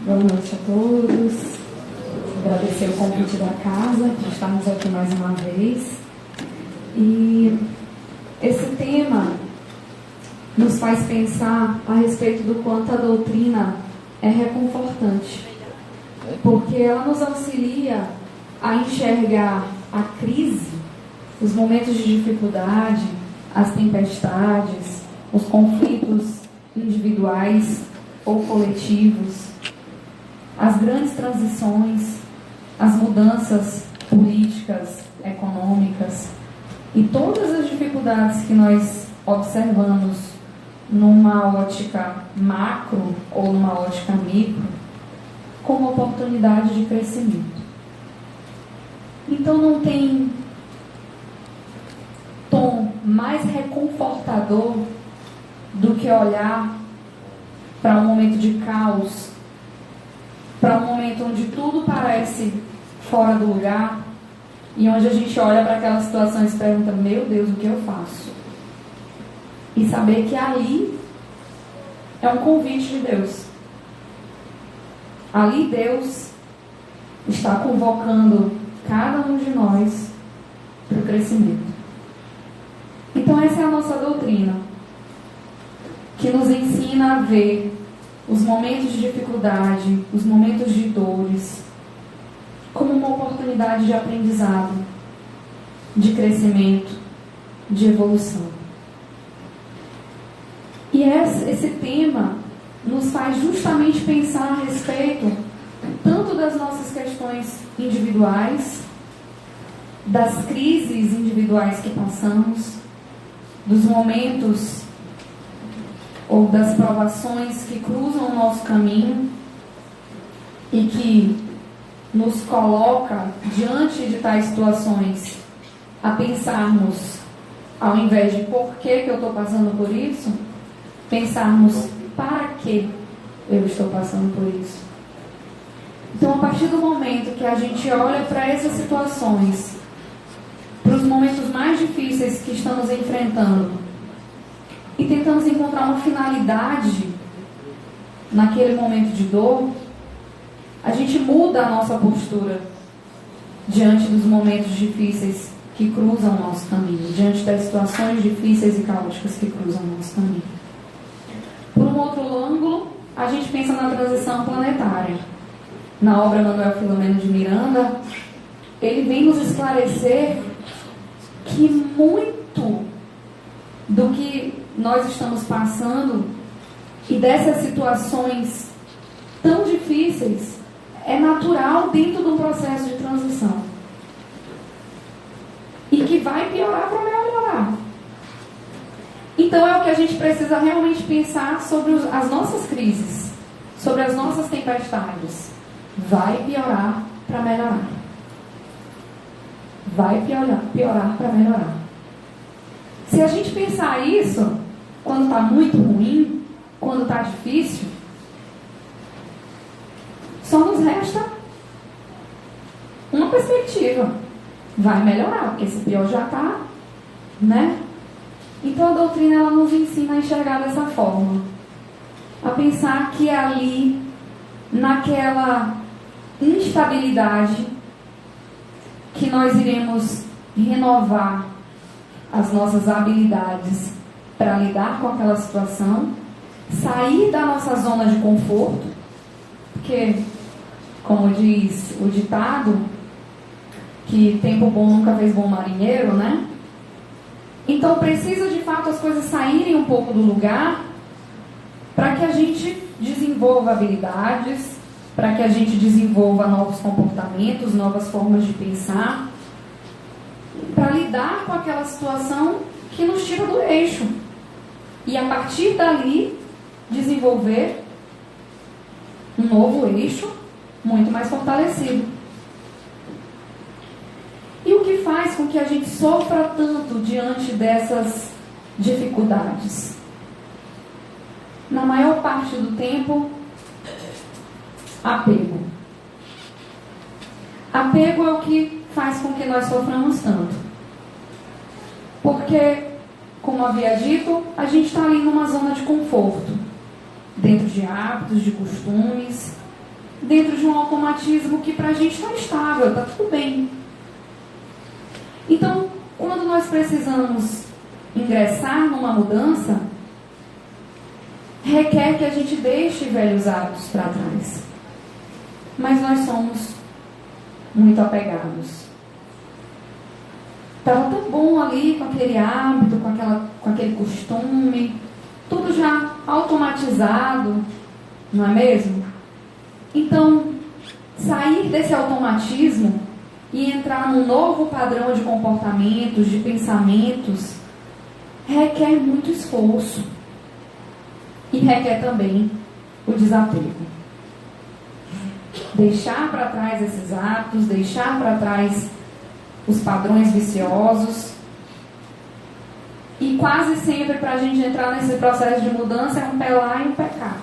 Boa noite a todos. Agradecer o convite da casa, por estarmos aqui mais uma vez. E esse tema nos faz pensar a respeito do quanto a doutrina é reconfortante, porque ela nos auxilia a enxergar a crise, os momentos de dificuldade, as tempestades, os conflitos individuais ou coletivos, as grandes transições, as mudanças políticas, econômicas e todas as dificuldades que nós observamos numa ótica macro ou numa ótica micro como oportunidade de crescimento. Então não tem tom mais reconfortador do que olhar para um momento de caos, para um momento onde tudo parece fora do lugar e onde a gente olha para aquela situação e se pergunta: meu Deus, o que eu faço? E saber que ali é um convite de Deus. Ali Deus está convocando cada um de nós para o crescimento. Então essa é a nossa doutrina, que nos ensina a ver os momentos de dificuldade, os momentos de dores, como uma oportunidade de aprendizado, de crescimento, de evolução. E esse tema nos faz justamente pensar a respeito tanto das nossas questões individuais, das crises individuais que passamos, dos momentos ou das provações que cruzam o nosso caminho e que nos coloca diante de tais situações a pensarmos, ao invés de por que eu estou passando por isso, pensarmos para que eu estou passando por isso. Então, a partir do momento que a gente olha para essas situações, para os momentos mais difíceis que estamos enfrentando, e tentamos encontrar uma finalidade naquele momento de dor, a gente muda a nossa postura diante dos momentos difíceis que cruzam o nosso caminho, diante das situações difíceis e caóticas que cruzam o nosso caminho. Por um outro ângulo, a gente pensa na transição planetária. Na obra Manuel Filomeno de Miranda, ele vem nos esclarecer que muito do que nós estamos passando e dessas situações tão difíceis é natural dentro de um processo de transição e que vai piorar para melhorar. Então é o que a gente precisa realmente pensar sobre as nossas crises, sobre as nossas tempestades. Vai piorar para melhorar. Vai piorar para melhorar. Se a gente pensar isso quando está muito ruim, quando está difícil, só nos resta uma perspectiva: vai melhorar, porque esse pior já está, né? Então a doutrina ela nos ensina a enxergar dessa forma, a pensar que ali, naquela instabilidade, que nós iremos renovar as nossas habilidades para lidar com aquela situação, sair da nossa zona de conforto, porque, como diz o ditado, que tempo bom nunca fez bom marinheiro, né? Então precisa de fato as coisas saírem um pouco do lugar para que a gente desenvolva habilidades, para que a gente desenvolva novos comportamentos, novas formas de pensar, para lidar com aquela situação que nos tira do eixo. E a partir dali, desenvolver um novo eixo muito mais fortalecido. E o que faz com que a gente sofra tanto diante dessas dificuldades? Na maior parte do tempo, apego. Apego é o que faz com que nós soframos tanto. Porque, como havia dito, a gente está ali numa zona de conforto, dentro de hábitos, de costumes, dentro de um automatismo que para a gente está estável, está tudo bem. Então, quando nós precisamos ingressar numa mudança, requer que a gente deixe velhos hábitos para trás. Mas nós somos muito apegados. Estava tão bom ali com aquele hábito, com aquele costume, tudo já automatizado, não é mesmo? Então, sair desse automatismo e entrar num novo padrão de comportamentos, de pensamentos, requer muito esforço. E requer também o desapego. Deixar para trás esses hábitos, deixar para trás os padrões viciosos. E quase sempre, para a gente entrar nesse processo de mudança, é um pé lá e um pé cá.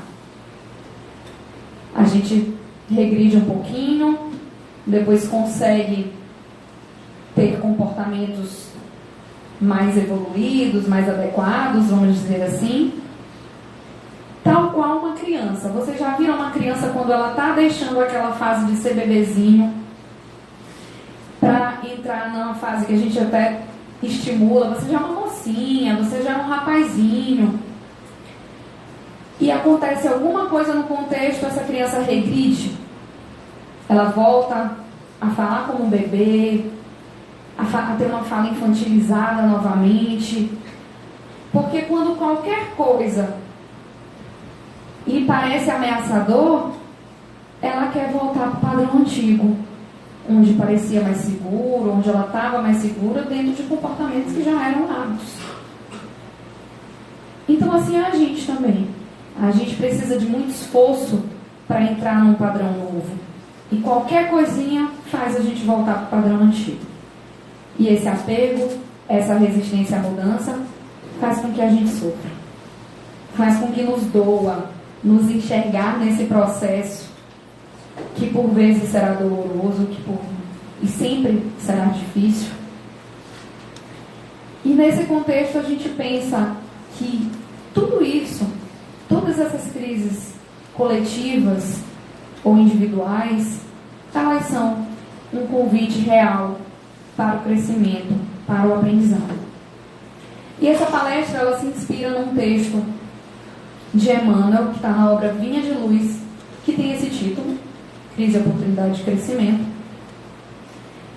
A gente regride um pouquinho, depois consegue ter comportamentos mais evoluídos, mais adequados, vamos dizer assim. Tal qual uma criança. Vocês já viram uma criança quando ela está deixando aquela fase de ser bebezinho para entrar numa fase que a gente até estimula, você já é uma mocinha, você já é um rapazinho, e acontece alguma coisa no contexto, essa criança regride, ela volta a falar como um bebê, a ter uma fala infantilizada novamente, porque quando qualquer coisa lhe parece ameaçador, ela quer voltar para o padrão antigo, onde parecia mais seguro, onde ela estava mais segura dentro de comportamentos que já eram hábitos. Então assim é a gente também. A gente precisa de muito esforço para entrar num padrão novo. E qualquer coisinha faz a gente voltar para o padrão antigo. E esse apego, essa resistência à mudança, faz com que a gente sofra. Faz com que nos doa, nos enxergar nesse processo que por vezes será doloroso, e sempre será difícil. E nesse contexto a gente pensa que tudo isso, todas essas crises coletivas ou individuais, elas são um convite real para o crescimento, para o aprendizado. E essa palestra ela se inspira num texto de Emmanuel, que está na obra Vinha de Luz, que tem esse título, Crise, Oportunidade de Crescimento.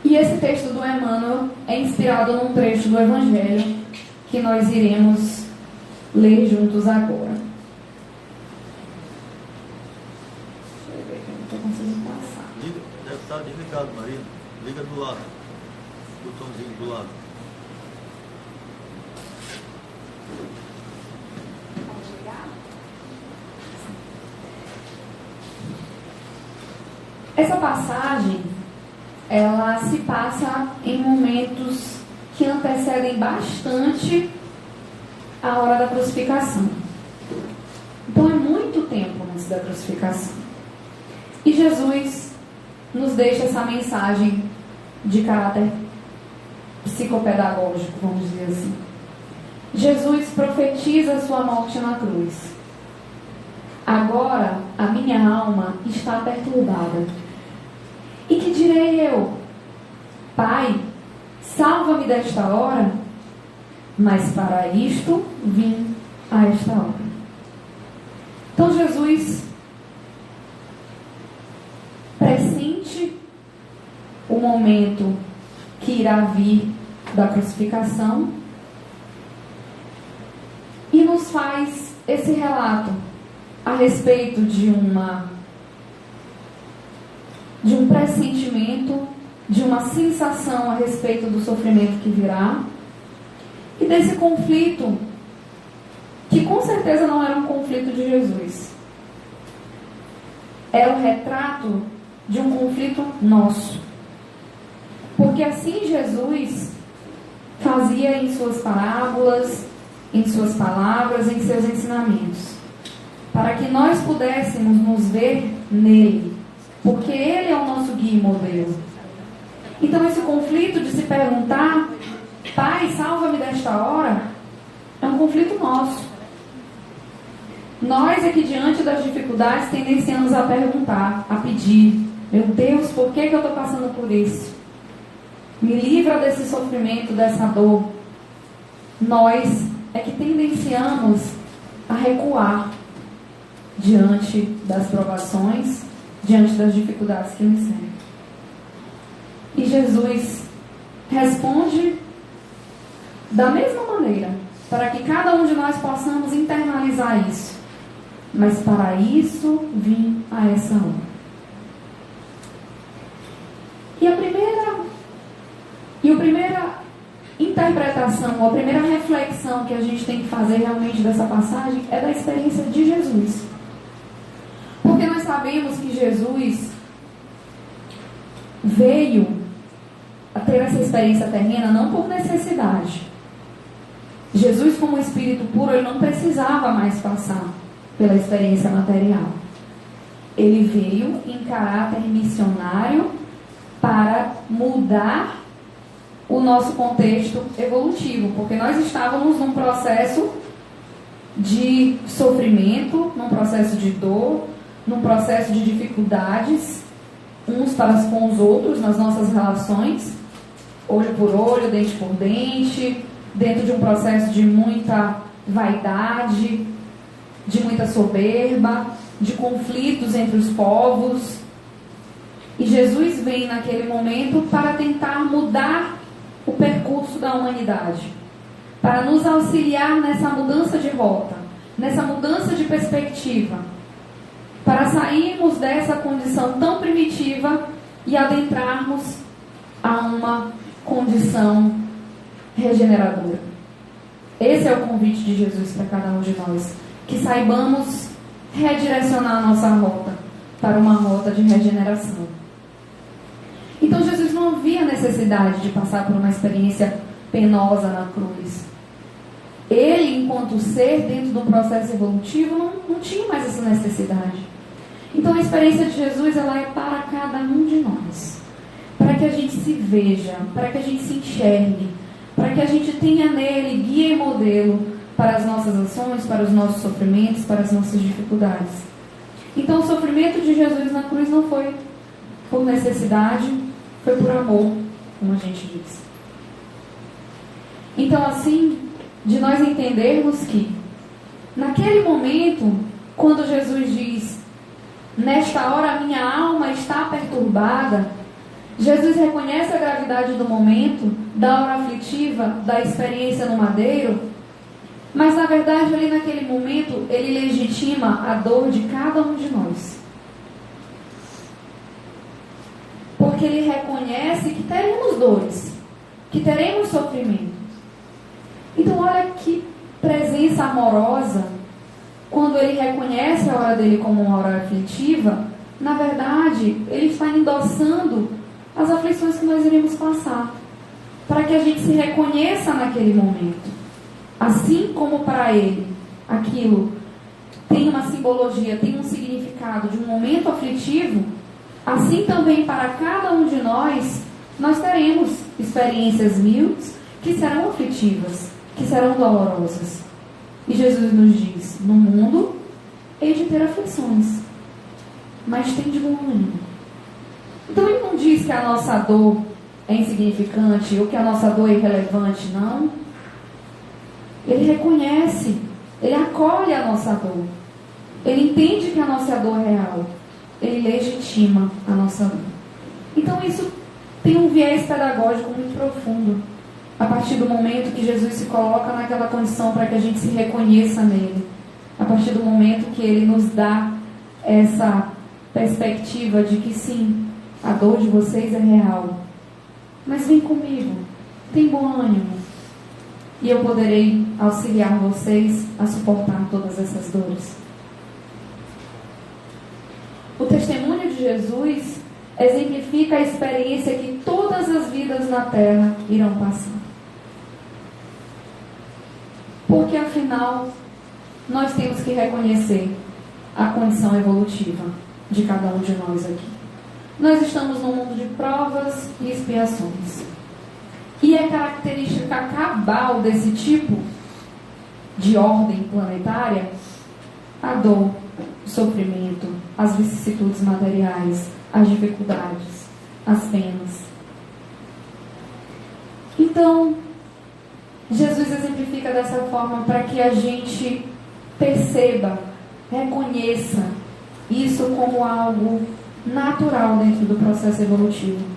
E esse texto do Emmanuel é inspirado num trecho do Evangelho que nós iremos ler juntos agora. Deixa eu ver que eu não estou conseguindo passar. Deve estar desligado, Maria. Liga do lado. Botãozinho do lado. Essa passagem, ela se passa em momentos que antecedem bastante a hora da crucificação. Então é muito tempo antes da crucificação. E Jesus nos deixa essa mensagem de caráter psicopedagógico, vamos dizer assim. Jesus profetiza a sua morte na cruz. Agora a minha alma está perturbada. E que direi eu? Pai, salva-me desta hora, mas para isto vim a esta hora. Então Jesus pressente o momento que irá vir da crucificação e nos faz esse relato a respeito de um pressentimento, de uma sensação a respeito do sofrimento que virá e desse conflito que com certeza não era um conflito de Jesus. Era um retrato de um conflito nosso. Porque assim Jesus fazia em suas parábolas, em suas palavras, em seus ensinamentos, para que nós pudéssemos nos ver nele, porque ele é o nosso guia e modelo. Então esse conflito de se perguntar Pai, salva-me desta hora, é um conflito nosso. Nós aqui diante das dificuldades tendenciamos a perguntar, a pedir: meu Deus, por que eu estou passando por isso? Me livra desse sofrimento, dessa dor. Nós é que tendenciamos a recuar diante das provações, diante das dificuldades que nos cercam. E Jesus responde da mesma maneira, para que cada um de nós possamos internalizar isso. Mas para isso vim a essa hora. E a primeira interpretação, a primeira reflexão que a gente tem que fazer realmente dessa passagem é da experiência de Jesus. Porque nós sabemos que Jesus veio a ter essa experiência terrena não por necessidade. Jesus, como Espírito puro, ele não precisava mais passar pela experiência material. Ele veio em caráter missionário para mudar o nosso contexto evolutivo, porque nós estávamos num processo de sofrimento, num processo de dor, num processo de dificuldades, uns para com os outros, nas nossas relações, olho por olho, dente por dente, dentro de um processo de muita vaidade, de muita soberba, de conflitos entre os povos. E Jesus vem naquele momento para tentar mudar o percurso da humanidade, para nos auxiliar nessa mudança de rota, nessa mudança de perspectiva, para sairmos dessa condição tão primitiva e adentrarmos a uma condição regeneradora. Esse é o convite de Jesus para cada um de nós, que saibamos redirecionar a nossa rota para uma rota de regeneração. Então Jesus não via necessidade de passar por uma experiência penosa na cruz. Ele, enquanto ser, dentro de um processo evolutivo, não tinha mais essa necessidade. Então a experiência de Jesus, ela é para cada um de nós, para que a gente se veja, para que a gente se enxergue, para que a gente tenha nele guia e modelo para as nossas ações, para os nossos sofrimentos, para as nossas dificuldades. Então o sofrimento de Jesus na cruz não foi por necessidade, foi por amor, como a gente diz. Então, assim, de nós entendermos que naquele momento, quando Jesus diz: nesta hora a minha alma está perturbada, Jesus reconhece a gravidade do momento, da hora aflitiva, da experiência no madeiro, mas na verdade ali naquele momento ele legitima a dor de cada um de nós. Porque ele reconhece que teremos dores, que teremos sofrimento. Então olha que presença amorosa, quando ele reconhece a hora dele como uma hora aflitiva. Na verdade, ele está endossando as aflições que nós iremos passar, para que a gente se reconheça naquele momento. Assim como para ele aquilo tem uma simbologia, tem um significado de um momento aflitivo, assim também para cada um de nós teremos experiências mil que serão aflitivas, que serão dolorosas. E Jesus nos diz: no mundo hei de ter aflições, mas tem de bom ânimo. Então ele não diz que a nossa dor é insignificante ou que a nossa dor é irrelevante, não. Ele reconhece, ele acolhe a nossa dor, ele entende que a nossa dor é real, ele legitima a nossa dor. Então isso tem um viés pedagógico muito profundo, a partir do momento que Jesus se coloca naquela condição para que a gente se reconheça nele, a partir do momento que ele nos dá essa perspectiva de que sim, a dor de vocês é real, mas vem comigo, tem bom ânimo, e eu poderei auxiliar vocês a suportar todas essas dores. O testemunho de Jesus exemplifica a experiência que todas as vidas na Terra irão passar. Porque afinal, nós temos que reconhecer a condição evolutiva de cada um de nós aqui. Nós estamos num mundo de provas e expiações. E é característica cabal desse tipo de ordem planetária a dor, o sofrimento, as vicissitudes materiais, as dificuldades, as penas. Então, Jesus exemplifica dessa forma para que a gente perceba, reconheça isso como algo natural dentro do processo evolutivo.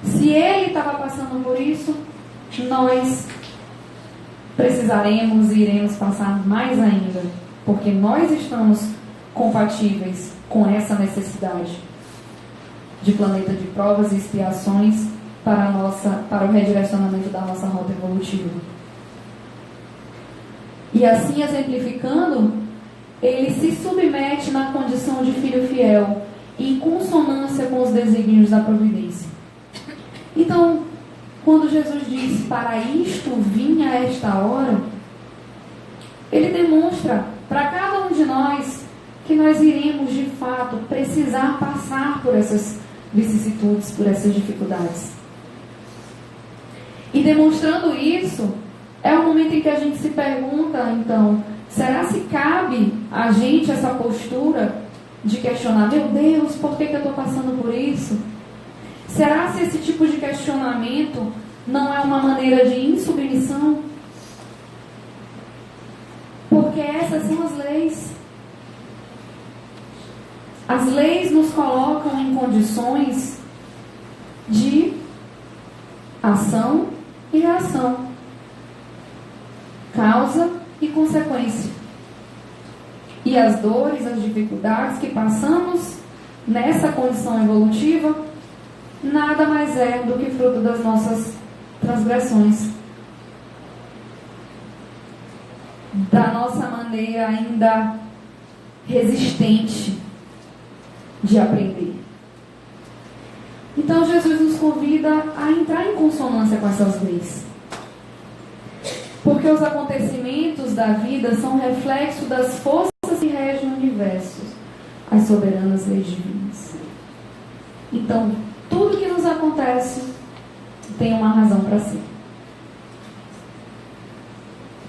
Se ele estava passando por isso, nós precisaremos e iremos passar mais ainda, porque nós estamos compatíveis com essa necessidade de planeta de provas e expiações para o redirecionamento da nossa rota evolutiva. E assim, exemplificando, ele se submete na condição de filho fiel, em consonância com os desígnios da providência. Então, quando Jesus diz, para isto vinha esta hora, ele demonstra para cada um de nós que nós iremos, de fato, precisar passar por essas vicissitudes, por essas dificuldades. E demonstrando isso, é o momento em que a gente se pergunta, então, será se cabe a gente essa postura de questionar, meu Deus, por que eu estou passando por isso? Será se esse tipo de questionamento não é uma maneira de insubmissão? Porque essas são as leis. As leis nos colocam em condições de ação e reação, causa e consequência. E as dores, as dificuldades que passamos nessa condição evolutiva nada mais é do que fruto das nossas transgressões, da nossa maneira ainda resistente de aprender. Então Jesus nos convida a entrar em consonância com essas leis, porque os acontecimentos da vida são reflexo das forças que regem o universo, as soberanas leis divinas. Então, tudo que nos acontece tem uma razão para ser.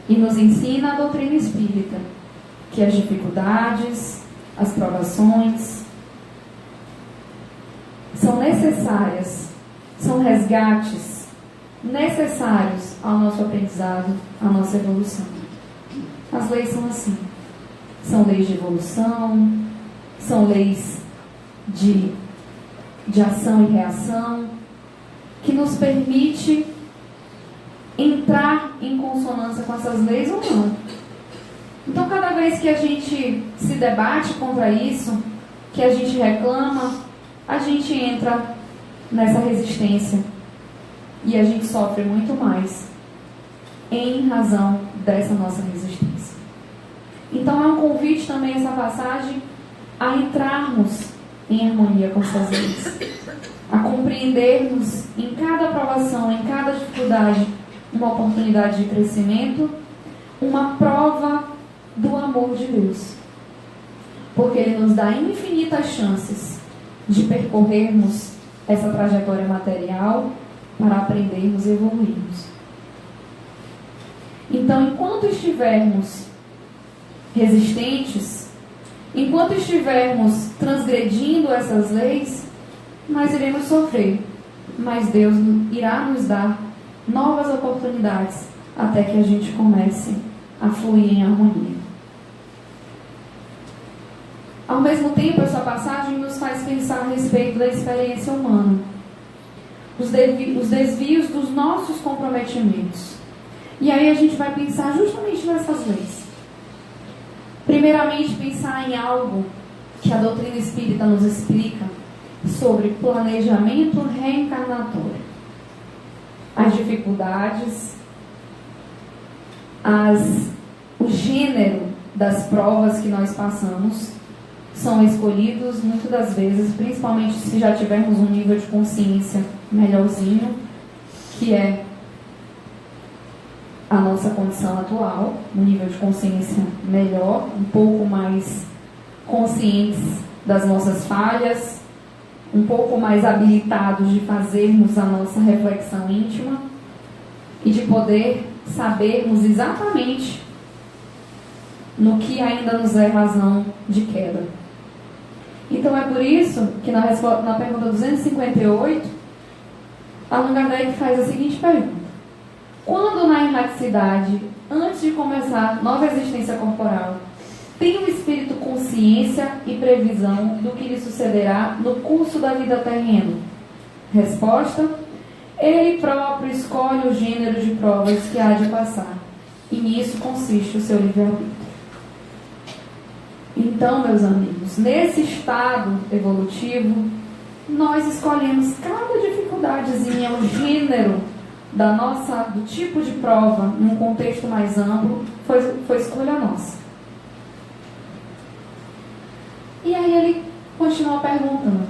E nos ensina a doutrina espírita que as dificuldades, as provações são necessárias, são resgates necessários ao nosso aprendizado, à nossa evolução. As leis são assim. São leis de evolução, são leis de ação e reação, que nos permite entrar em consonância com essas leis ou não. Então, cada vez que a gente se debate contra isso, que a gente reclama, a gente entra nessa resistência e a gente sofre muito mais em razão dessa nossa resistência. Então, é um convite também essa passagem a entrarmos em harmonia com essas leis, a compreendermos em cada provação, em cada dificuldade, uma oportunidade de crescimento, uma prova do amor de Deus, porque Ele nos dá infinitas chances de percorrermos essa trajetória material para aprendermos e evoluirmos. Então, enquanto estivermos resistentes, enquanto estivermos transgredindo essas leis, nós iremos sofrer, mas Deus irá nos dar novas oportunidades até que a gente comece a fluir em harmonia. Ao mesmo tempo, essa passagem nos faz pensar a respeito da experiência humana, os desvios dos nossos comprometimentos. E aí a gente vai pensar justamente nessas leis. Primeiramente, pensar em algo que a doutrina espírita nos explica sobre planejamento reencarnatório. As dificuldades, o gênero das provas que nós passamos são escolhidos muitas das vezes, principalmente se já tivermos um nível de consciência melhorzinho, que é a nossa condição atual, um nível de consciência melhor, um pouco mais conscientes das nossas falhas, um pouco mais habilitados de fazermos a nossa reflexão íntima e de poder sabermos exatamente no que ainda nos é razão de queda. Então é por isso que na pergunta 258, Allan Kardec faz a seguinte pergunta: quando na erraticidade, antes de começar nova existência corporal, tem o espírito consciência e previsão do que lhe sucederá no curso da vida terrena? Resposta: ele próprio escolhe o gênero de provas que há de passar, e nisso consiste o seu livre-arbítrio. Então, meus amigos, nesse estado evolutivo, nós escolhemos cada dificuldadezinha, o gênero do tipo de prova, num contexto mais amplo, foi escolha nossa. E aí ele continua perguntando: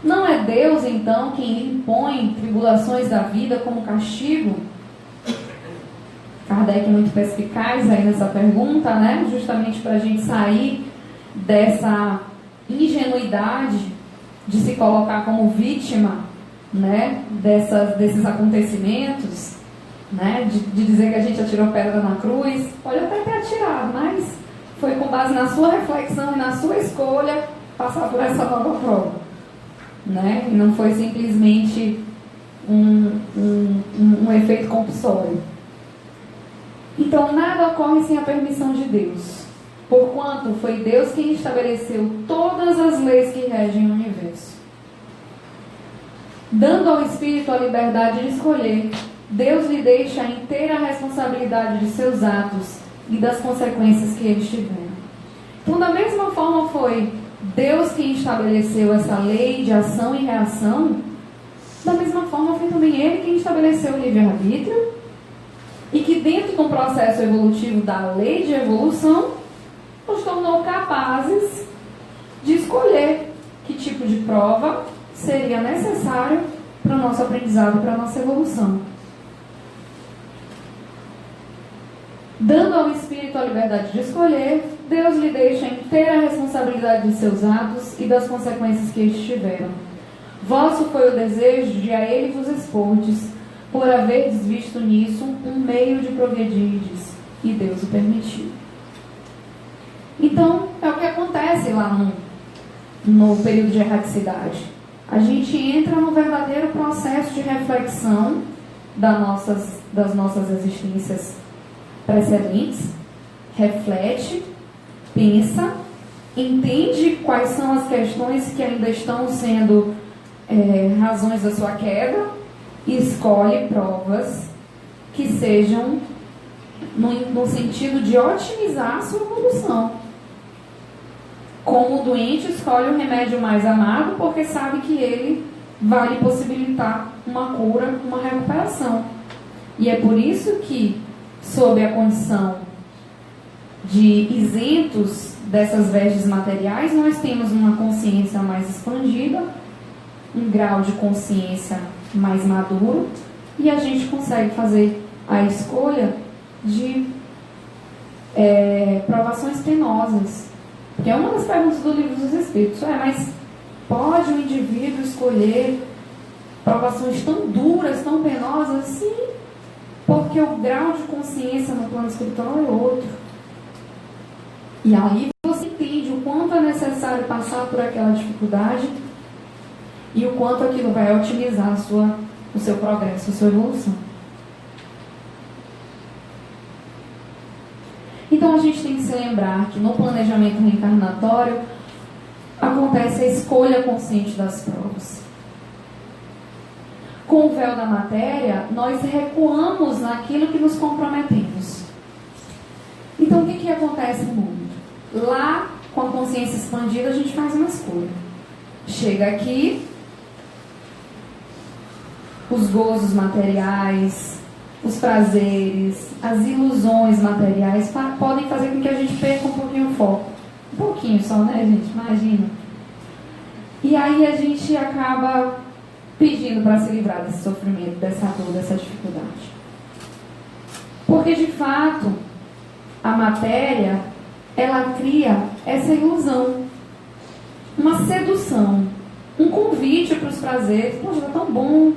não é Deus, então, quem impõe tribulações da vida como castigo? Kardec é muito perspicaz aí nessa pergunta, né? Justamente para a gente sair dessa ingenuidade de se colocar como vítima, né? Desses acontecimentos, né? De dizer que a gente atirou pedra na cruz. Pode até ter atirado, mas foi com base na sua reflexão e na sua escolha passar por essa nova prova, né? E não foi simplesmente um efeito compulsório. Então, nada ocorre sem a permissão de Deus, porquanto foi Deus quem estabeleceu todas as leis que regem o universo. Dando ao Espírito a liberdade de escolher, Deus lhe deixa a inteira responsabilidade de seus atos e das consequências que eles tiveram. Então, da mesma forma foi Deus quem estabeleceu essa lei de ação e reação, da mesma forma foi também Ele quem estabeleceu o livre-arbítrio, e que dentro de um processo evolutivo da lei de evolução, nos tornou capazes de escolher que tipo de prova seria necessário para o nosso aprendizado, para a nossa evolução. Dando ao Espírito a liberdade de escolher, Deus lhe deixa a inteira responsabilidade de seus atos e das consequências que eles tiveram. Vosso foi o desejo de a Ele vos expordes, por haverdes visto nisso um meio de progredirdes, e Deus o permitiu. Então, é o que acontece lá no período de erraticidade. A gente entra no verdadeiro processo de reflexão das nossas existências precedentes, reflete, pensa, entende quais são as questões que ainda estão sendo razões da sua queda, e escolhe provas que sejam no sentido de otimizar a sua evolução. Como o doente escolhe o remédio mais amargo porque sabe que ele vai lhe possibilitar uma cura, uma recuperação. E é por isso que, sob a condição de isentos dessas vestes materiais, nós temos uma consciência mais expandida, um grau de consciência mais maduro, e a gente consegue fazer a escolha de provações penosas. Porque é uma das perguntas do Livro dos Espíritos: mas pode o indivíduo escolher provações tão duras, tão penosas? Sim, porque o grau de consciência no plano espiritual é outro. E aí você entende o quanto é necessário passar por aquela dificuldade e o quanto aquilo vai otimizar o seu progresso, a sua evolução. Então a gente tem que se lembrar que no planejamento reencarnatório acontece a escolha consciente das provas. Com o véu da matéria, nós recuamos naquilo que nos comprometemos. Então o que acontece no mundo? Lá, com a consciência expandida, a gente faz uma escolha. Chega aqui, os gozos materiais, os prazeres, as ilusões materiais podem fazer com que a gente perca um pouquinho o foco. Um pouquinho só, né, gente? Imagina. E aí a gente acaba pedindo para se livrar desse sofrimento, dessa dor, dessa dificuldade. Porque, de fato, a matéria, ela cria essa ilusão, uma sedução, um convite convite para os prazeres. Poxa, é tão bom,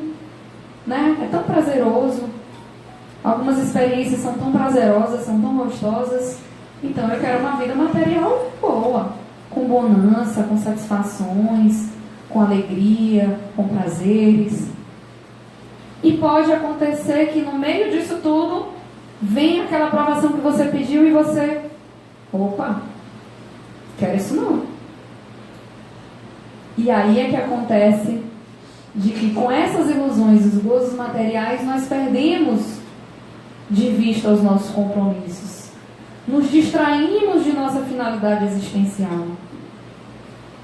né? É tão prazeroso. Algumas experiências são tão prazerosas, são tão gostosas. Então eu quero uma vida material boa, com bonança, com satisfações, com alegria, com prazeres. E pode acontecer que no meio disso tudo vem aquela aprovação que você pediu e você, opa, quero isso não. E aí é que acontece de que com essas ilusões, os gozos materiais, nós perdemos de vista os nossos compromissos. Nos distraímos de nossa finalidade existencial.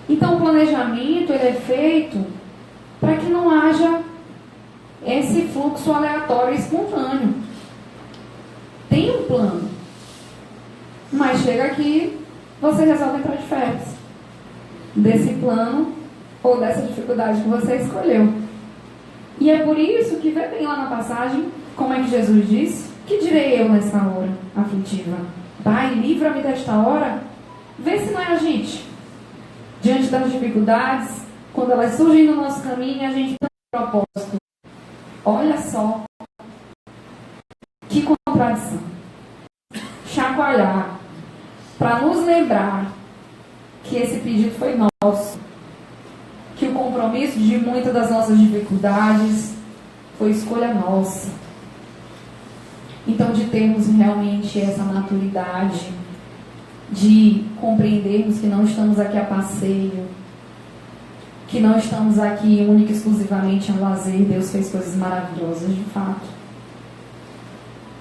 Então o planejamento ele é feito para que não haja esse fluxo aleatório e espontâneo. Tem um plano, mas chega aqui, você resolve entrar de férias desse plano ou dessa dificuldade que você escolheu. E é por isso que vê bem lá na passagem, como é que Jesus disse: que direi eu nessa hora aflitiva? Pai, livra-me desta hora. Vê se não é a gente. Diante das dificuldades, quando elas surgem no nosso caminho, a gente tem um propósito. Olha só que contradição. Chacoalhar para nos lembrar que esse pedido foi nosso, que o compromisso de muitas das nossas dificuldades foi escolha nossa. Então, de termos realmente essa maturidade, de compreendermos que não estamos aqui a passeio, que não estamos aqui única e exclusivamente a lazer. Deus fez coisas maravilhosas, de fato.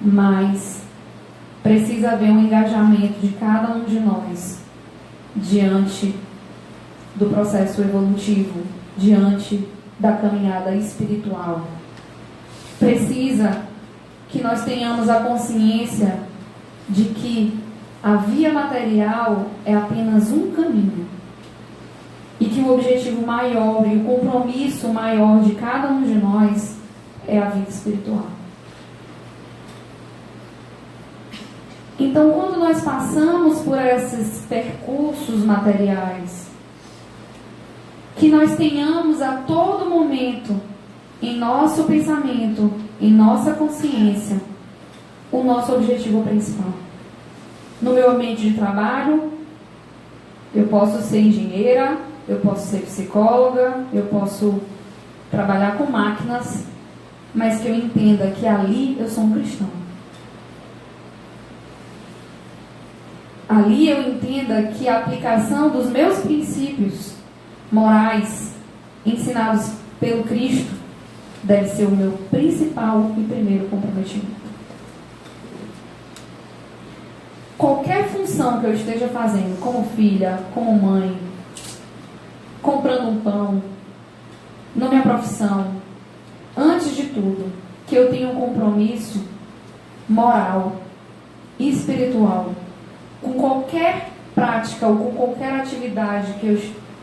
Mas precisa haver um engajamento de cada um de nós diante do processo evolutivo, diante da caminhada espiritual. Precisa que nós tenhamos a consciência de que a via material é apenas um caminho e que o objetivo maior e o compromisso maior de cada um de nós é a vida espiritual. Então, quando nós passamos por esses percursos materiais, que nós tenhamos a todo momento em nosso pensamento, em nossa consciência, o nosso objetivo principal. No meu ambiente de trabalho, eu posso ser engenheira, eu posso ser psicóloga, eu posso trabalhar com máquinas, mas que eu entenda que ali eu sou um cristão. Ali eu entenda que a aplicação dos meus princípios morais ensinados pelo Cristo deve ser o meu principal e primeiro comprometimento. Qualquer função que eu esteja fazendo, como filha, como mãe, comprando um pão, na minha profissão, antes de tudo, que eu tenha um compromisso moral e espiritual com qualquer prática ou com qualquer atividade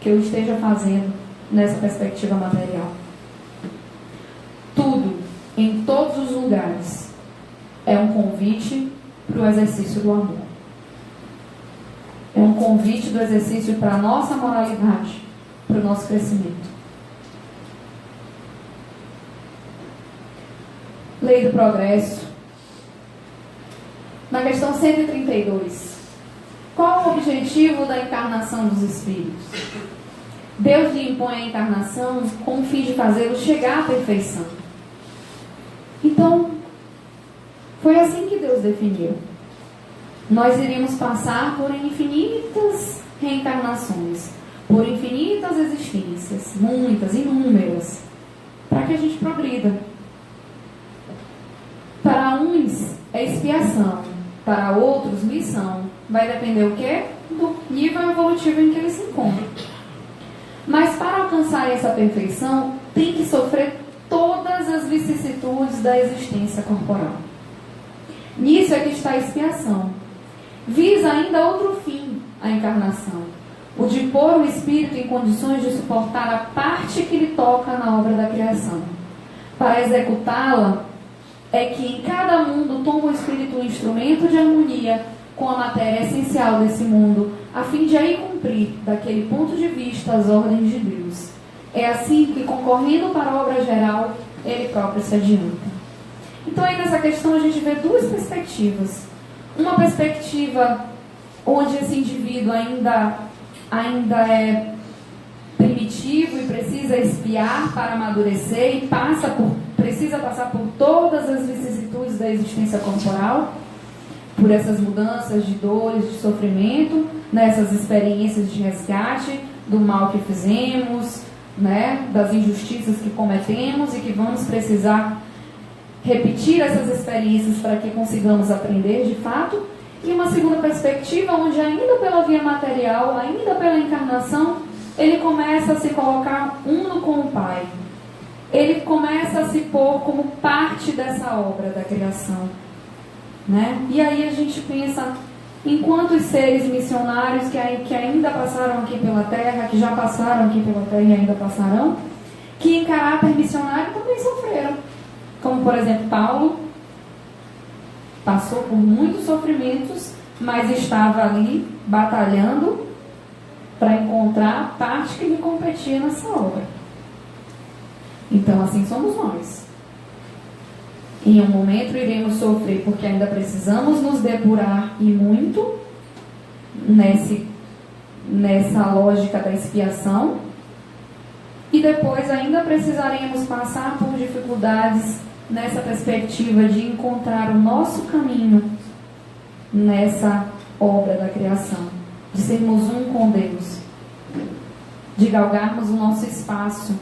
que eu esteja fazendo nessa perspectiva material. Tudo, em todos os lugares, é um convite para o exercício do amor. É um convite do exercício para a nossa moralidade, para o nosso crescimento. Lei do progresso. Na questão 132. Qual o objetivo da encarnação dos espíritos? Deus lhe impõe a encarnação com o fim de fazê-los chegar à perfeição. Então, foi assim que Deus definiu. Nós iríamos passar por infinitas reencarnações, por infinitas existências, muitas, inúmeras, para que a gente progrida. Para uns é expiação, para outros missão. Vai depender o quê? Do nível evolutivo em que eles se encontram. Mas para alcançar essa perfeição, tem que sofrer todas as vicissitudes da existência corporal. Nisso é que está a expiação. Visa ainda outro fim, a encarnação, o de pôr o espírito em condições de suportar a parte que lhe toca na obra da criação. Para executá-la, é que em cada mundo toma o espírito um instrumento de harmonia com a matéria essencial desse mundo, a fim de aí cumprir, daquele ponto de vista, as ordens de Deus. É assim que, concorrendo para a obra geral, ele próprio se adianta. Então, aí nessa questão, a gente vê duas perspectivas. Uma perspectiva onde esse indivíduo ainda é primitivo e precisa expiar para amadurecer e precisa passar por todas as vicissitudes da existência corporal, por essas mudanças de dores, de sofrimento, nessas experiências de resgate do mal que fizemos, né, das injustiças que cometemos e que vamos precisar repetir essas experiências para que consigamos aprender de fato. E uma segunda perspectiva, onde ainda pela via material, ainda pela encarnação, ele começa a se colocar uno com o Pai. Ele começa a se pôr como parte dessa obra da criação, né? E aí a gente pensa em quantos seres missionários que ainda passaram aqui pela Terra, que já passaram aqui pela Terra e ainda passarão, que em caráter missionário também sofreram. Como, por exemplo, Paulo passou por muitos sofrimentos, mas estava ali batalhando para encontrar a parte que lhe competia nessa obra. Então, assim somos nós. Em um momento iremos sofrer porque ainda precisamos nos depurar e muito nessa lógica da expiação, e depois ainda precisaremos passar por dificuldades nessa perspectiva de encontrar o nosso caminho nessa obra da criação, de sermos um com Deus, de galgarmos o nosso espaço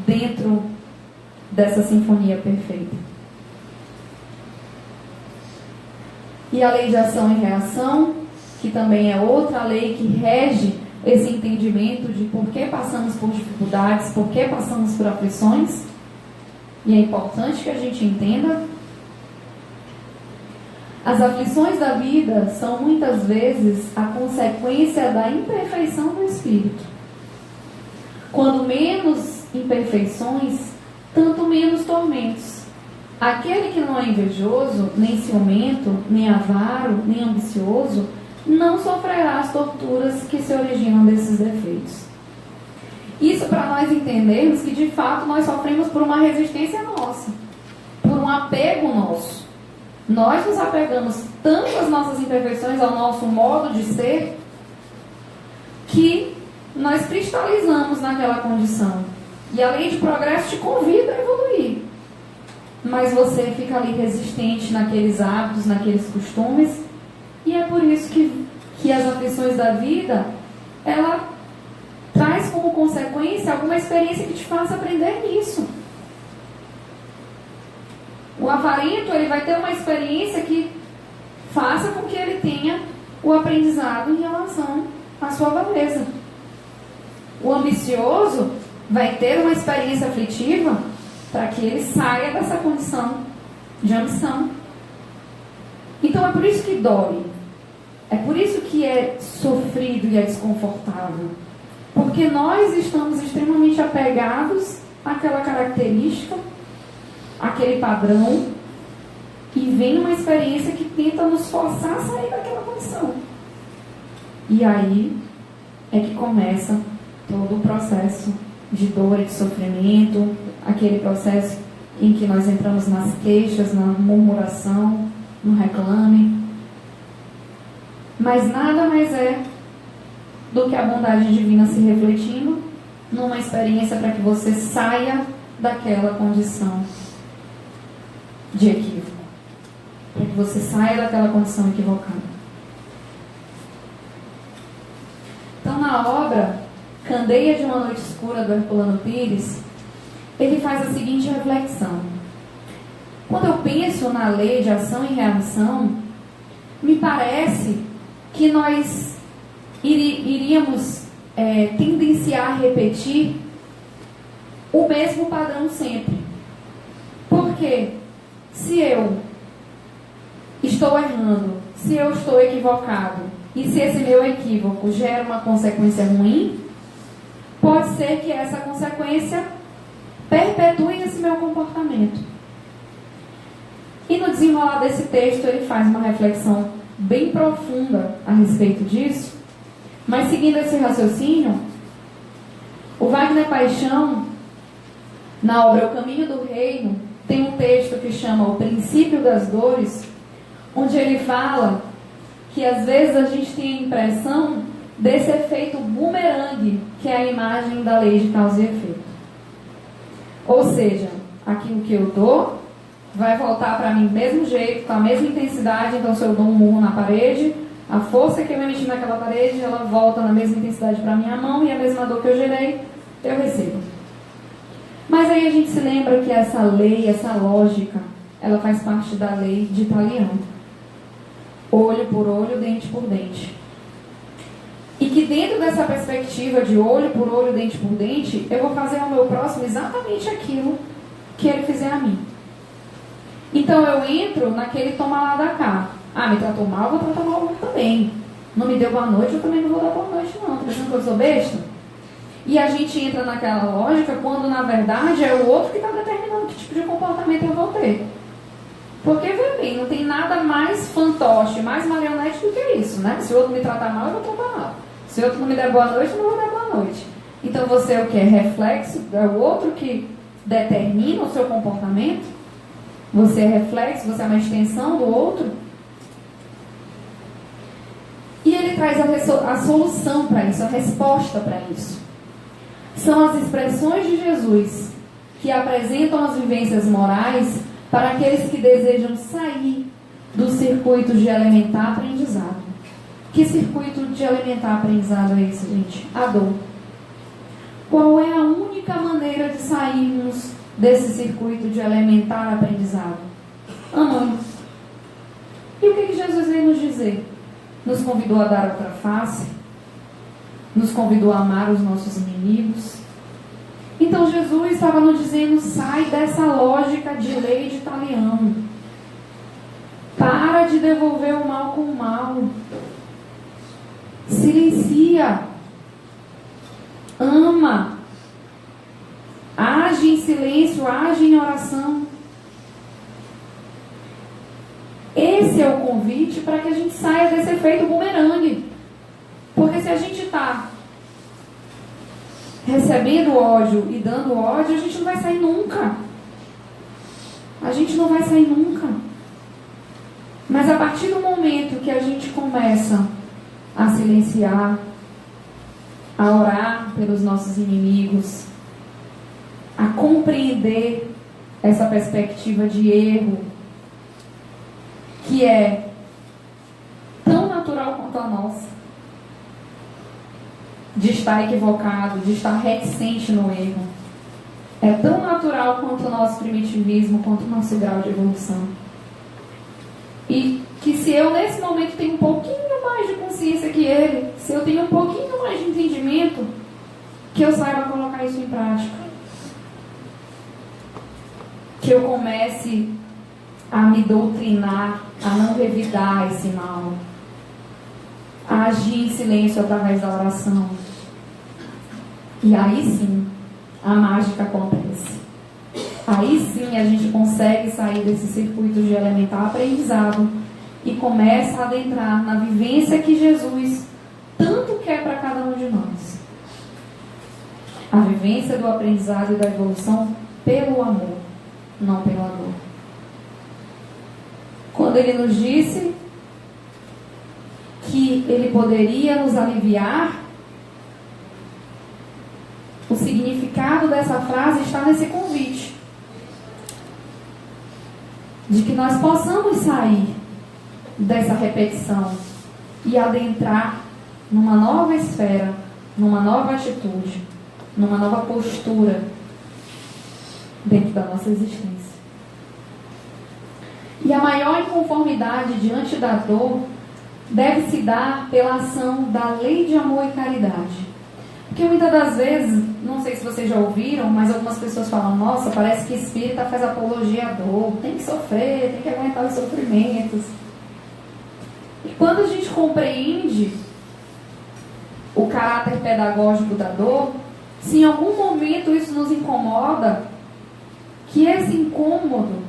dentro dessa sinfonia perfeita. E a lei de ação e reação, que também é outra lei que rege esse entendimento de por que passamos por dificuldades, por que passamos por aflições. E é importante que a gente entenda. As aflições da vida são muitas vezes a consequência da imperfeição do espírito. Quando menos imperfeições, tanto menos tormentos. Aquele que não é invejoso, nem ciumento, nem avaro, nem ambicioso, não sofrerá as torturas que se originam desses defeitos. Isso para nós entendermos que de fato nós sofremos por uma resistência nossa, por um apego nosso. Nós nos apegamos tanto às nossas imperfeições, ao nosso modo de ser, que nós cristalizamos naquela condição. E a lei de progresso te convida a evoluir. Mas você fica ali resistente naqueles hábitos, naqueles costumes. E é por isso que as aflições da vida, ela traz como consequência alguma experiência que te faça aprender nisso. O avarento, ele vai ter uma experiência que faça com que ele tenha o aprendizado em relação à sua beleza. O ambicioso vai ter uma experiência aflitiva para que ele saia dessa condição de ambição. Então é por isso que dói. É por isso que é sofrido e é desconfortável. Porque nós estamos extremamente apegados àquela característica, àquele padrão, e vem uma experiência que tenta nos forçar a sair daquela condição. E aí é que começa todo o processo de dor e de sofrimento, aquele processo em que nós entramos nas queixas, na murmuração, no reclame. Mas nada mais é do que a bondade divina se refletindo numa experiência para que você saia daquela condição de equívoco, para que você saia daquela condição equivocada. Então, na obra Candeia de uma Noite Escura, do Herculano Pires, ele faz a seguinte reflexão. Quando eu penso na lei de ação e reação, me parece que nós iríamos tendenciar a repetir o mesmo padrão sempre. Porque se eu estou errando, se eu estou equivocado, e se esse meu equívoco gera uma consequência ruim, pode ser que essa consequência perpetue esse meu comportamento. E no desenrolar desse texto ele faz uma reflexão bem profunda a respeito disso, mas seguindo esse raciocínio, O Wagner Paixão, na obra O Caminho do Reino, tem um texto que chama O Princípio das Dores, onde ele fala que às vezes a gente tem a impressão desse efeito bumerangue, que é a imagem da lei de causa e efeito. Ou seja, aquilo que eu dou vai voltar para mim do mesmo jeito, com a mesma intensidade. Então, se eu dou um murro na parede, a força que eu emiti naquela parede, ela volta na mesma intensidade para a minha mão, e a mesma dor que eu gerei, eu recebo. Mas aí a gente se lembra que essa lei, essa lógica, ela faz parte da lei de Italião. Olho por olho, dente por dente. E que dentro dessa perspectiva de olho por olho, dente por dente, eu vou fazer ao meu próximo exatamente aquilo que ele fizer a mim. Então eu entro naquele toma lá da cá. Ah, me tratou mal, eu vou tratar mal o outro também. Não me deu boa noite, eu também não vou dar boa noite não. Tá pensando que eu sou besta? E a gente entra naquela lógica quando na verdade é o outro que está determinando que tipo de comportamento eu vou ter. Porque, vê bem, não tem nada mais fantoche, mais marionete do que isso, né? Se o outro me tratar mal, eu vou tratar mal. Se o outro não me der boa noite, eu não vou dar boa noite. Então você é o que? É reflexo, é o outro que determina o seu comportamento. Você é reflexo, você é uma extensão do outro. E ele traz a solução para isso, a resposta para isso. São as expressões de Jesus que apresentam as vivências morais para aqueles que desejam sair do circuito de elementar aprendizado. Que circuito de elementar aprendizado é esse, gente? A dor. Qual é a única maneira de sairmos desse circuito de elementar aprendizado? Amando. E o que Jesus veio nos dizer? Nos convidou a dar outra face, nos convidou a amar os nossos inimigos. Então Jesus estava nos dizendo: sai dessa lógica de lei de Italião. Para de devolver o mal com o mal. Silencia. Ama. Age em silêncio, age em oração. Esse é o convite para que a gente saia desse efeito bumerangue. Porque se a gente está recebendo ódio e dando ódio, a gente não vai sair nunca. A gente não vai sair nunca. Mas a partir do momento que a gente começa a silenciar, a orar pelos nossos inimigos, a compreender essa perspectiva de erro, que é tão natural quanto a nossa, de estar equivocado, de estar reticente no erro. É tão natural quanto o nosso primitivismo, quanto o nosso grau de evolução. E que se eu nesse momento tenho um pouquinho mais de consciência que ele, se eu tenho um pouquinho mais de entendimento, que eu saiba colocar isso em prática. Que eu comece a me doutrinar, a não revidar esse mal, a agir em silêncio através da oração. E aí sim, a mágica acontece. Aí sim a gente consegue sair desse circuito de elementar aprendizado e começa a adentrar na vivência que Jesus tanto quer para cada um de nós. A vivência do aprendizado e da evolução pelo amor, não pela dor. Quando ele nos disse que ele poderia nos aliviar, o significado dessa frase está nesse convite. De que nós possamos sair dessa repetição e adentrar numa nova esfera, numa nova atitude, numa nova postura dentro da nossa existência. E a maior inconformidade diante da dor deve se dar pela ação da lei de amor e caridade. Porque muitas das vezes, não sei se vocês já ouviram, mas algumas pessoas falam: nossa, parece que espírita faz apologia à dor, tem que sofrer, tem que aguentar os sofrimentos. E quando a gente compreende o caráter pedagógico da dor, se em algum momento isso nos incomoda, que esse incômodo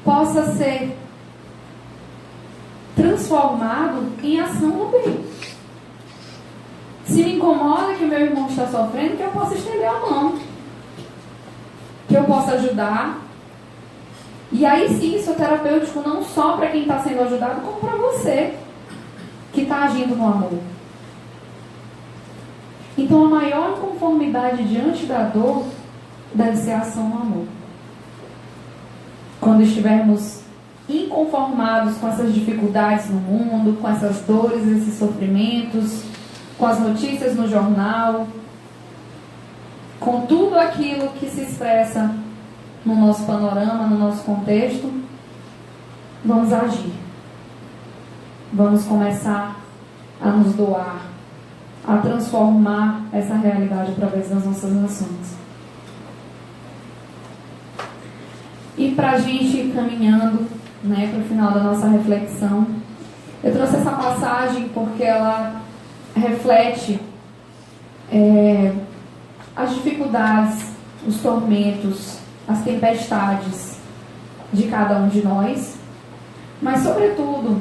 possa ser transformado em ação no bem. Se me incomoda que o meu irmão está sofrendo, que eu possa estender a mão, que eu possa ajudar. E aí sim, isso é terapêutico não só para quem está sendo ajudado, como para você que está agindo no amor. Então a maior inconformidade diante da dor deve ser a ação no amor. Quando estivermos inconformados com essas dificuldades no mundo, com essas dores, esses sofrimentos, com as notícias no jornal, com tudo aquilo que se expressa no nosso panorama, no nosso contexto, vamos agir. Vamos começar a nos doar, a transformar essa realidade através das nossas ações. E para a gente ir caminhando, para o final da nossa reflexão, eu trouxe essa passagem porque ela reflete as dificuldades, os tormentos, as tempestades de cada um de nós, mas sobretudo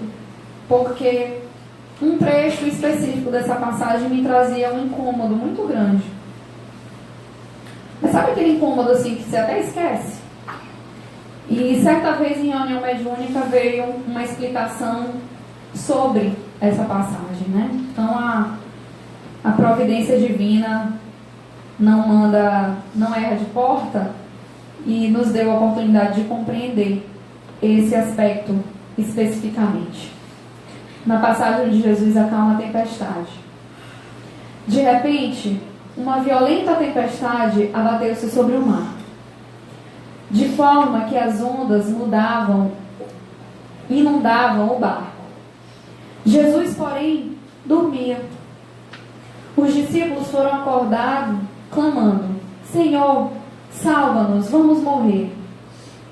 porque um trecho específico dessa passagem me trazia um incômodo muito grande. Mas sabe aquele incômodo assim que você até esquece? E certa vez em reunião mediúnica veio uma explicação sobre essa passagem, né? Então a providência divina não erra de porta e nos deu a oportunidade de compreender esse aspecto especificamente. Na passagem onde Jesus acalma a tempestade. De repente, uma violenta tempestade abateu-se sobre o mar, de forma que as ondas inundavam o barco. Jesus, porém, dormia. Os discípulos foram acordados, clamando: Senhor, salva-nos, vamos morrer.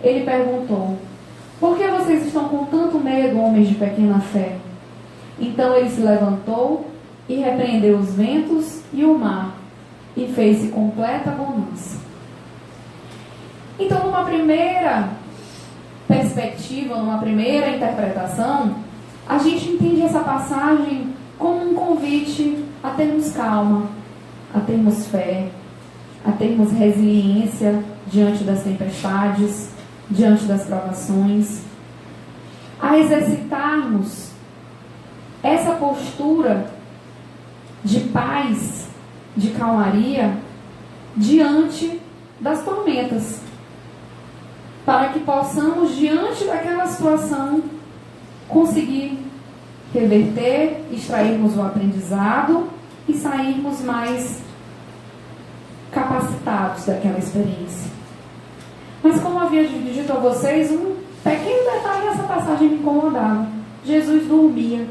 Ele perguntou: por que vocês estão com tanto medo, homens de pequena fé? Então ele se levantou e repreendeu os ventos e o mar, e fez-se completa bonança. Então, numa primeira perspectiva, numa primeira interpretação, a gente entende essa passagem como um convite a termos calma, a termos fé, a termos resiliência diante das tempestades, diante das provações, a exercitarmos essa postura de paz, de calmaria, diante das tormentas, para que possamos, diante daquela situação, conseguir reverter, extrairmos o aprendizado e sairmos mais capacitados daquela experiência. Mas como havia dito a vocês, um pequeno detalhe nessa passagem me incomodava. Jesus dormia.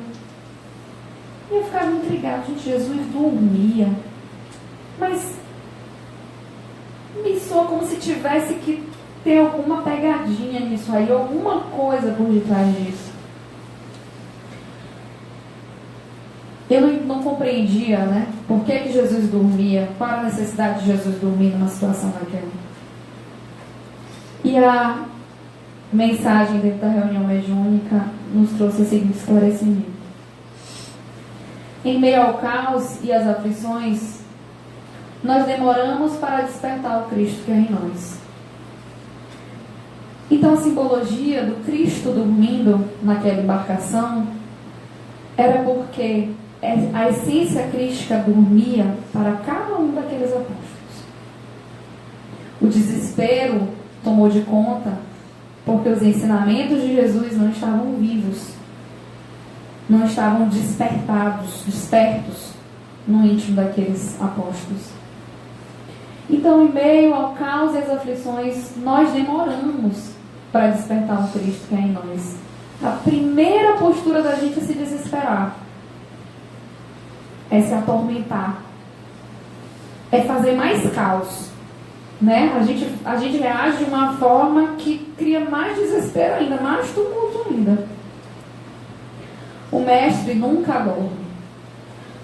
E eu ficava intrigada, gente, Jesus dormia. Mas me soa como se tivesse que ter alguma pegadinha nisso aí, alguma coisa por detrás disso. Eu não compreendia, por que Jesus dormia, qual era a necessidade de Jesus dormir numa situação daquela. E a mensagem dentro da reunião mediúnica nos trouxe o seguinte esclarecimento. Em meio ao caos e às aflições, nós demoramos para despertar o Cristo que é em nós. Então a simbologia do Cristo dormindo naquela embarcação era porque a essência crística dormia para cada um daqueles apóstolos. O desespero tomou de conta porque os ensinamentos de Jesus não estavam vivos, não estavam despertos no íntimo daqueles apóstolos. Então, em meio ao caos e às aflições, nós demoramos para despertar o Cristo que é em nós. A primeira postura da gente é se desesperar, é se atormentar, é fazer mais caos, A gente reage de uma forma que cria mais desespero ainda, mais tumulto ainda. O mestre nunca dorme.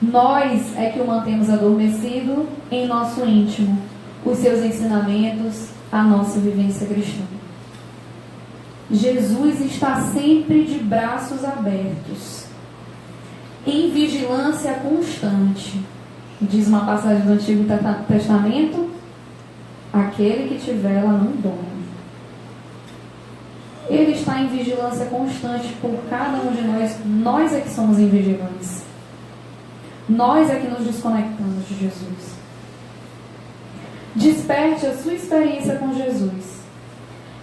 Nós é que o mantemos adormecido em nosso íntimo, os seus ensinamentos, a nossa vivência cristã. Jesus está sempre de braços abertos, em vigilância constante, Diz uma passagem do Antigo Testamento: aquele que te vela não dorme. Ele está em vigilância constante por cada um de nós. Nós é que somos invigilantes. Nós é que nos desconectamos de Jesus. Desperte a sua experiência com Jesus.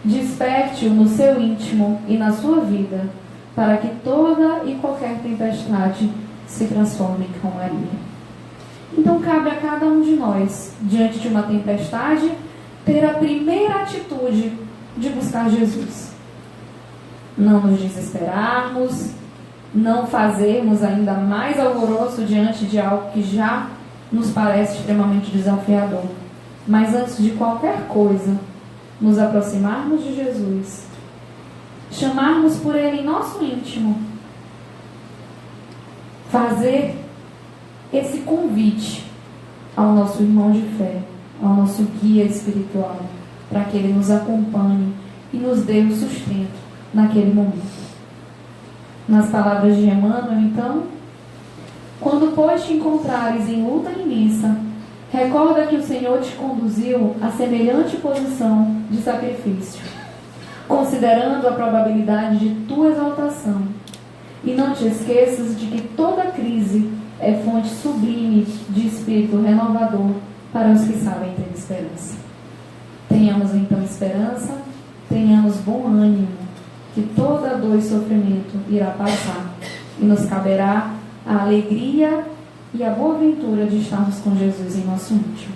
Desperte-o no seu íntimo e na sua vida, para que toda e qualquer tempestade se transforme em calmaria. Então cabe a cada um de nós, diante de uma tempestade, ter a primeira atitude de buscar Jesus. Não nos desesperarmos, não fazermos ainda mais alvoroço diante de algo que já nos parece extremamente desafiador. Mas antes de qualquer coisa, nos aproximarmos de Jesus, chamarmos por Ele em nosso íntimo, fazer esse convite ao nosso irmão de fé, ao nosso guia espiritual, para que Ele nos acompanhe e nos dê o sustento naquele momento. Nas palavras de Emmanuel, então: quando, pois, te encontrares em luta imensa, recorda que o Senhor te conduziu a semelhante posição de sacrifício, considerando a probabilidade de tua exaltação. E não te esqueças de que toda crise é fonte sublime de espírito renovador para os que sabem ter esperança. Tenhamos então esperança, tenhamos bom ânimo, que toda dor e sofrimento irá passar, e nos caberá a alegria e a boa ventura de estarmos com Jesus em nosso íntimo.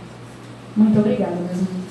Muito obrigada, meus irmãos.